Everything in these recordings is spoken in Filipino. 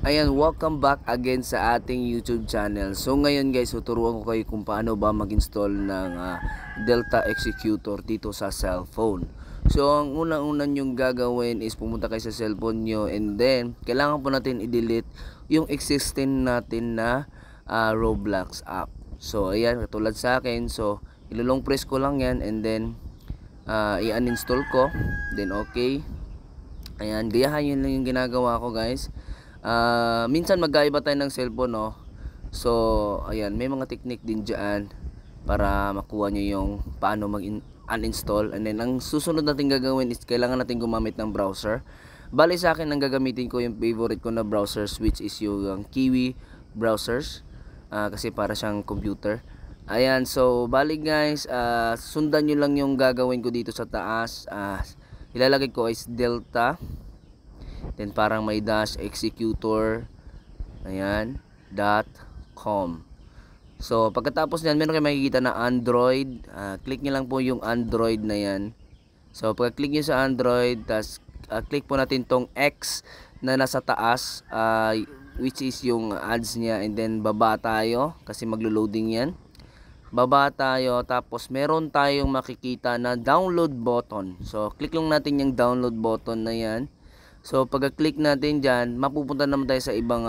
Ayan, welcome back again sa ating YouTube channel. So ngayon guys, tuturuan ko kayo kung paano ba mag-install ng Delta Executor dito sa cellphone. So ang unang-unang yung gagawin is pumunta kayo sa cellphone nyo, and then kailangan po natin i-delete yung existing natin na Roblox app. So ayan, katulad sa akin. So ilulong press ko lang yan, and then i-uninstall ko, then okay. Ayan, gayahan yun lang yung ginagawa ko guys. Minsan magkaiba tayo ng cellphone, no? So ayan, may mga technique din dyan para makuha nyo yung paano mag-uninstall. And then ang susunod natin gagawin is kailangan natin gumamit ng browser. Bali sa akin, ang gagamitin ko yung favorite ko na browsers, which is yung Kiwi browsers, kasi para siyang computer. Ayan, so bali guys, sundan nyo lang yung gagawin ko dito sa taas. Ilalagay ko is Delta, then parang may dash executor, ayan, .com. So pagkatapos nyan, meron kayo makikita na Android. Click nyo lang po yung Android na yan. So pag click nyo sa Android, tas click po natin tong X na nasa taas, which is yung ads nya, and then baba tayo kasi maglo-loading yan. Baba tayo, tapos meron tayong makikita na download button. So click lang natin yung download button na yan. So pagka-click natin diyan, mapupunta naman tayo sa ibang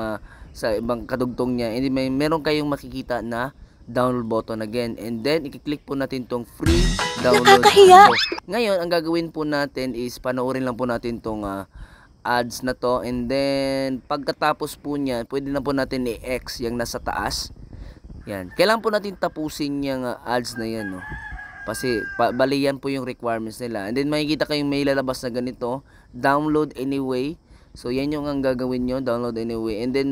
kadugtong niya. And meron kayong makikita na download button again. And then i-click po natin tong free download. So, ngayon ang gagawin po natin is panoorin lang po natin tong ads na to. And then pagkatapos po niya, pwede na po natin i-X yung nasa taas. Yan. Kailangan po natin tapusin yung ads na yan, no? Kasi bali yan po yung requirements nila. And then makikita kayong may lalabas na ganito, download anyway. So yan yung ang gagawin nyo, download anyway. And then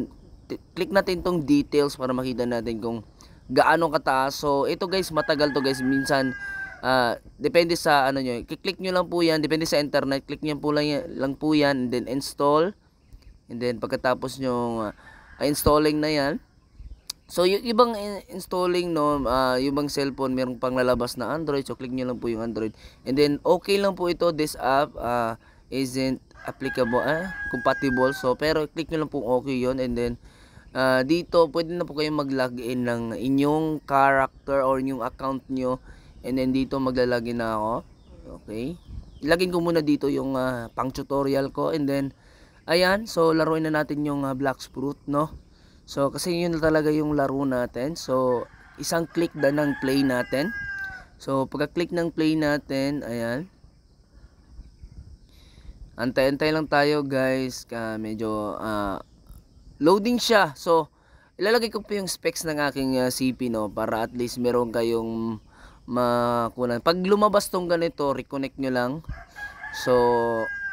click natin tong details para makita natin kung gaano kataas. So ito guys, matagal to guys. Minsan depende sa ano nyo. Click nyo lang po yan, depende sa internet. Click nyo po lang po yan, and then install. And then pagkatapos nyo installing na yan. So yung ibang installing, no, yung ibang cellphone merong pang lalabas na Android, so click nyo lang po yung Android. And then okay lang po ito, this app isn't applicable, compatible. So pero click nyo lang po okay yon. And then dito pwede na po kayong mag-login ng inyong character or inyong account nyo. And then dito maglalagin na ako. Okay, ilagin ko muna dito yung pang tutorial ko. And then ayan, so laruin na natin yung Blox Fruit, no? So kasi yun talaga yung laro natin. So isang click na ng play natin. So pagka-click ng play natin, ayan, antay-antay lang tayo guys, medyo loading siya. So ilalagay ko po yung specs ng aking CP, no, para at least meron kayong makunan. Pag lumabas tong ganito, reconnect nyo lang. So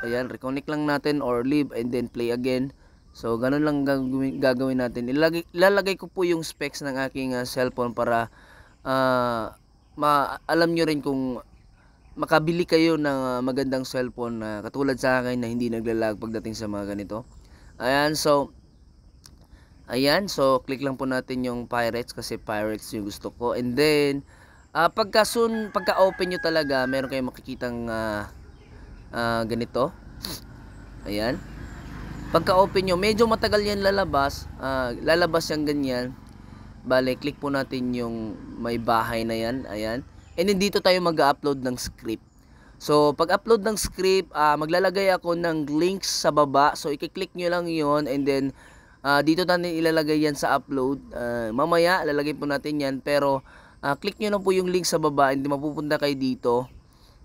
ayan, reconnect lang natin or leave and then play again. So ganun lang gagawin natin. Ilalagay ko po yung specs ng aking cellphone para alam nyo rin kung makabili kayo ng magandang cellphone na katulad sa akin na hindi naglalag pagdating sa mga ganito. Ayan, so click lang po natin yung Pirates kasi Pirates yung gusto ko. And then pagka open nyo talaga, meron kayong makikitang ganito. Ayan. Pagka open nyo, medyo matagal yan lalabas. Lalabas yung ganyan. Bale, click po natin yung may bahay na yan. Ayan. And then dito tayo mag-upload ng script. So pag upload ng script, maglalagay ako ng links sa baba. So i-click nyo lang yon. And then dito natin ilalagay yan sa upload. Mamaya lalagay po natin yan. Pero click nyo lang po yung link sa baba, and then mapupunta kayo dito.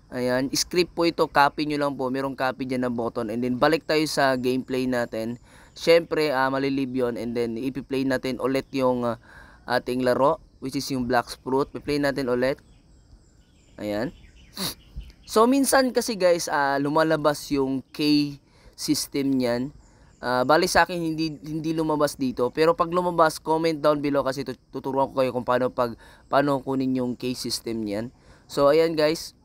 Ayan, script po ito, copy nyo lang po, merong copy dyan na button. And then balik tayo sa gameplay natin. Syempre malilive yun. And then ipi-play natin ulit yung ating laro, which is yung Blox Fruit. I-play natin ulit. Ayan. So minsan kasi guys, lumalabas yung K system nyan. Bali sa akin hindi lumabas dito, pero pag lumabas, comment down below kasi tuturuan ko kayo kung paano kunin yung K system nyan. So ayan guys.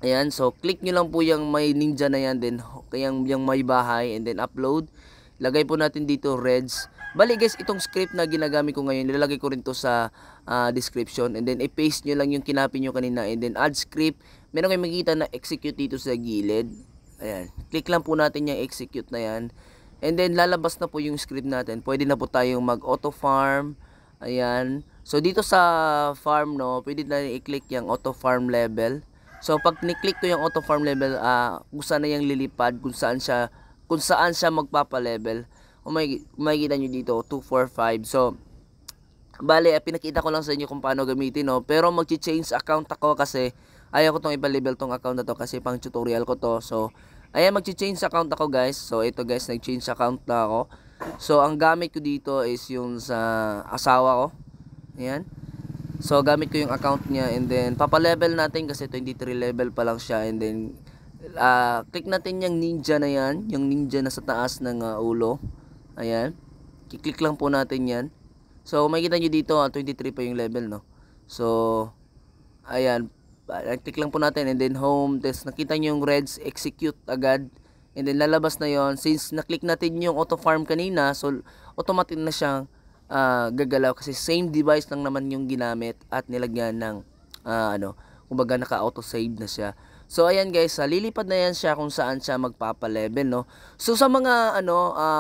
Ayan, so click nyo lang po yung may ninja na yan, then yung may bahay, and then upload. Lagay po natin dito Reds. Bali guys, itong script na ginagamit ko ngayon, nilalagay ko rin to sa description. And then i-paste nyo lang yung kinapin nyo kanina, and then add script. Meron kayong makikita na execute dito sa gilid. Ayan, click lang po natin yung execute na yan. And then lalabas na po yung script natin. Pwede na po tayong mag auto farm. Ayan. So dito sa farm, no, pwede na i-click yung auto farm level. So pag ni-click ko yung auto farm level, kung saan na yung lilipad, kung saan siya magpapa-level. Kung makikita nyo dito, 245. So bale, pinakita ko lang sa inyo kung paano gamitin, no. Pero magchi-change account ako kasi ayaw ko tong ipa-level tong account na to kasi pang tutorial ko to. So ayan, magchi-change account ako, guys. So ito, guys, nag-change account na ako. So ang gamit ko dito is yung sa asawa ko. Ayan. So gamit ko yung account niya, and then papa-level natin kasi 23 level pa lang siya. And then click natin yung ninja na yan, yung ninja na sa taas ng ulo. Ayan. Kiklik lang po natin yan. So makikita nyo dito, 23 pa yung level, no. So ayan, click lang po natin, and then home, tapos nakita nyo yung reds, execute agad, and then lalabas na yon. Since na-click natin yung auto farm kanina, so automatic na siyang gagalaw kasi same device lang naman yung ginamit at nilagyan ng kumbaga naka-auto save na siya. So ayan, guys, lilipad na yan siya kung saan siya magpapa-level, no. So sa mga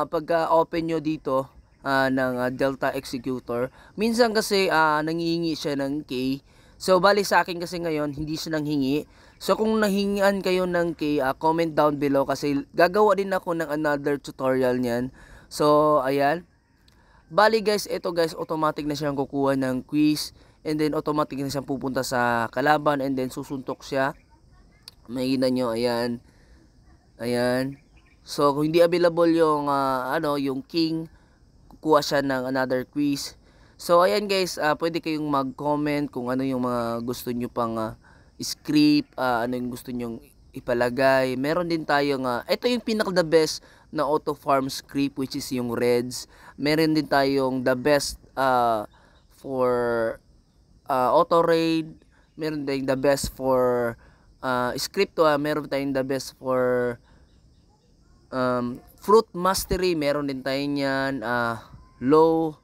pagka-open nyo dito ng Delta Executor, minsan kasi nangihingi siya ng key. So bali sa akin kasi ngayon hindi siya nanghingi. So kung nahingian kayo ng key, comment down below kasi gagawa din ako ng another tutorial niyan. So ayan. Bali, guys, ito, guys, automatic na siyang kukuha ng quiz, and then automatic na siyang pupunta sa kalaban, and then susuntok siya. Makikita nyo, ayan. Ayan. So kung hindi available yung yung king, kukuha siya ng another quiz. So ayan, guys, pwede kayong mag-comment kung ano yung mga gusto nyo pang script, ano yung gusto nyo ipalagay. Meron din tayong ito yung pinaka the best na auto farm script, which is yung reds. Meron din tayong the best for auto raid. Meron din the best for script meron tayong the best for fruit mastery. Meron din tayo niyan low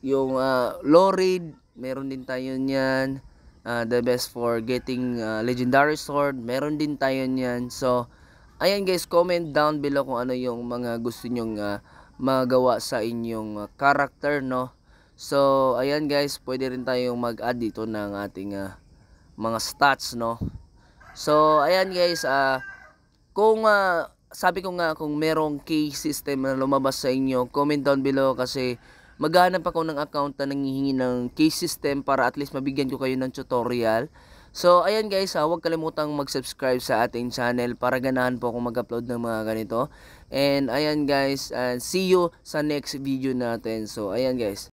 yung low raid, meron din tayo niyan. The best for getting legendary sword, meron din tayo niyan. So ayan, guys, comment down below kung ano yung mga gusto nyong magawa sa inyong character, no. So ayan, guys, pwede rin tayong mag-add dito ng ating mga stats, no. So ayan, guys, kung sabi ko nga, kung merong key system na lumabas sa inyo, comment down below kasi maghanap ako ng account na nanghihingi ng key system para at least mabigyan ko kayo ng tutorial. So ayan, guys, huwag kalimutang mag-subscribe sa ating channel para ganahan po akong mag-upload ng mga ganito. And ayan, guys, see you sa next video natin. So ayan, guys.